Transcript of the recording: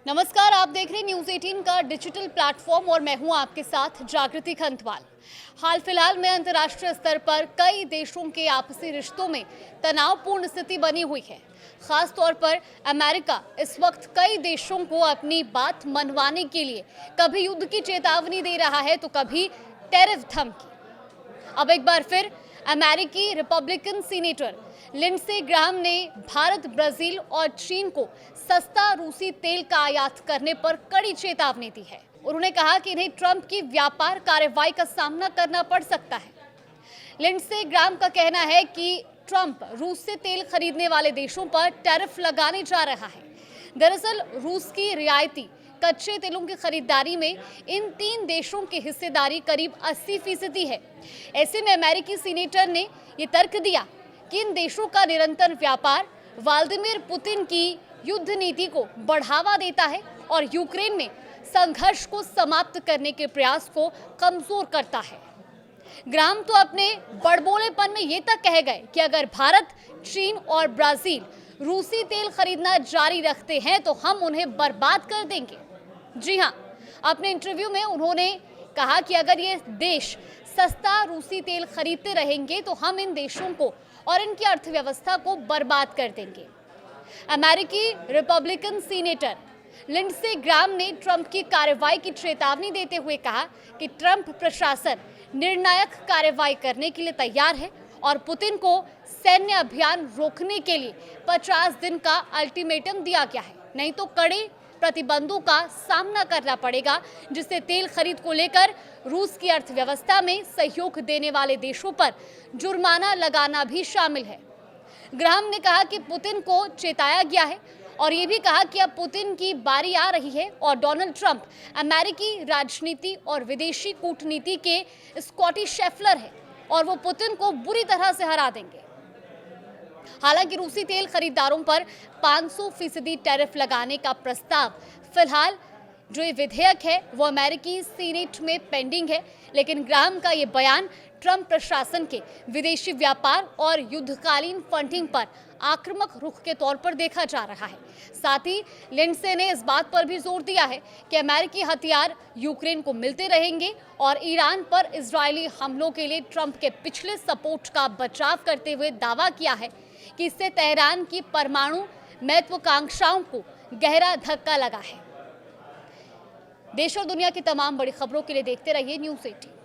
नमस्कार, आप देख रहे हैं न्यूज़ 18 का डिजिटल प्लेटफॉर्म और मैं हूं आपके साथ जागृति खंतवाल। हाल फिलहाल में अंतर्राष्ट्रीय स्तर पर कई देशों के आपसी रिश्तों में तनावपूर्ण स्थिति बनी हुई है। खास तौर पर अमेरिका इस वक्त कई देशों को अपनी बात मनवाने के लिए कभी युद्ध की चेतावनी दे रहा है तो कभी टैरिफ धमकी। अब एक बार फिर अमेरिकी रिपब्लिकन सीनेटर लिंडसे ग्राहम ने भारत, ब्राजील और चीन को सस्ता रूसी तेल का आयात करने पर कड़ी चेतावनी दी है। उन्होंने कहा कि इन्हें ट्रंप की व्यापार कार्रवाई का सामना करना पड़ सकता है। लिंडसे ग्राहम का कहना है कि ट्रंप रूस से तेल खरीदने वाले देशों पर टैरिफ लगाने जा रहा है। दरअसल रूस की रियायती कच्चे तेलों की खरीदारी में इन तीन देशों की हिस्सेदारी करीब 80% है। ऐसे में अमेरिकी सीनेटर ने ये तर्क दिया कि इन देशों का निरंतर व्यापार व्लादिमीर पुतिन की युद्ध नीति को बढ़ावा देता है और यूक्रेन में संघर्ष को समाप्त करने के प्रयास को कमजोर करता है। ग्राहम तो अपने बड़बोलेपन में ये तक कह गए कि अगर भारत, चीन और ब्राजील रूसी तेल खरीदना जारी रखते हैं तो हम उन्हें बर्बाद कर देंगे। जी हां, अपने इंटरव्यू में उन्होंने कहा कि अगर ये देश सस्ता रूसी तेल खरीदते रहेंगे तो हम इन देशों को और इनकी अर्थव्यवस्था को बर्बाद कर देंगे। अमेरिकी रिपब्लिकन सीनेटर लिंडसे ग्राहम ने ट्रंप की कार्रवाई की चेतावनी देते हुए कहा कि ट्रंप प्रशासन निर्णायक कार्रवाई करने के लिए तैयार है और पुतिन को सैन्य अभियान रोकने के लिए 50 दिन का अल्टीमेटम दिया गया है, नहीं तो कड़े प्रतिबंधों का सामना करना पड़ेगा, जिससे तेल खरीद को लेकर रूस की अर्थव्यवस्था में सहयोग देने वाले देशों पर जुर्माना लगाना भी शामिल है। ग्राहम ने कहा कि पुतिन को चेताया गया है और ये भी कहा कि अब पुतिन की बारी आ रही है और डोनाल्ड ट्रंप अमेरिकी राजनीति और विदेशी कूटनीति के स्कॉटी शेफलर है और वो पुतिन को बुरी तरह से हरा देंगे। हालांकि रूसी तेल खरीदारों पर 500% टैरिफ लगाने का प्रस्ताव फिलहाल जो ये विधेयक है वो अमेरिकी सीनेट में पेंडिंग है, लेकिन ग्राहम का ये बयान ट्रंप प्रशासन के विदेशी व्यापार और युद्धकालीन फंडिंग पर आक्रामक रुख के तौर पर देखा जा रहा है। साथ ही लिंडसे ने इस बात पर भी जोर दिया है कि अमेरिकी हथियार यूक्रेन को मिलते रहेंगे और ईरान पर इजरायली हमलों के लिए ट्रंप के पिछले सपोर्ट का बचाव करते हुए दावा किया है कि इससे तेहरान की परमाणु महत्वाकांक्षाओं को गहरा धक्का लगा है। देश और दुनिया की तमाम बड़ी खबरों के लिए देखते रहिए न्यूज़ 18।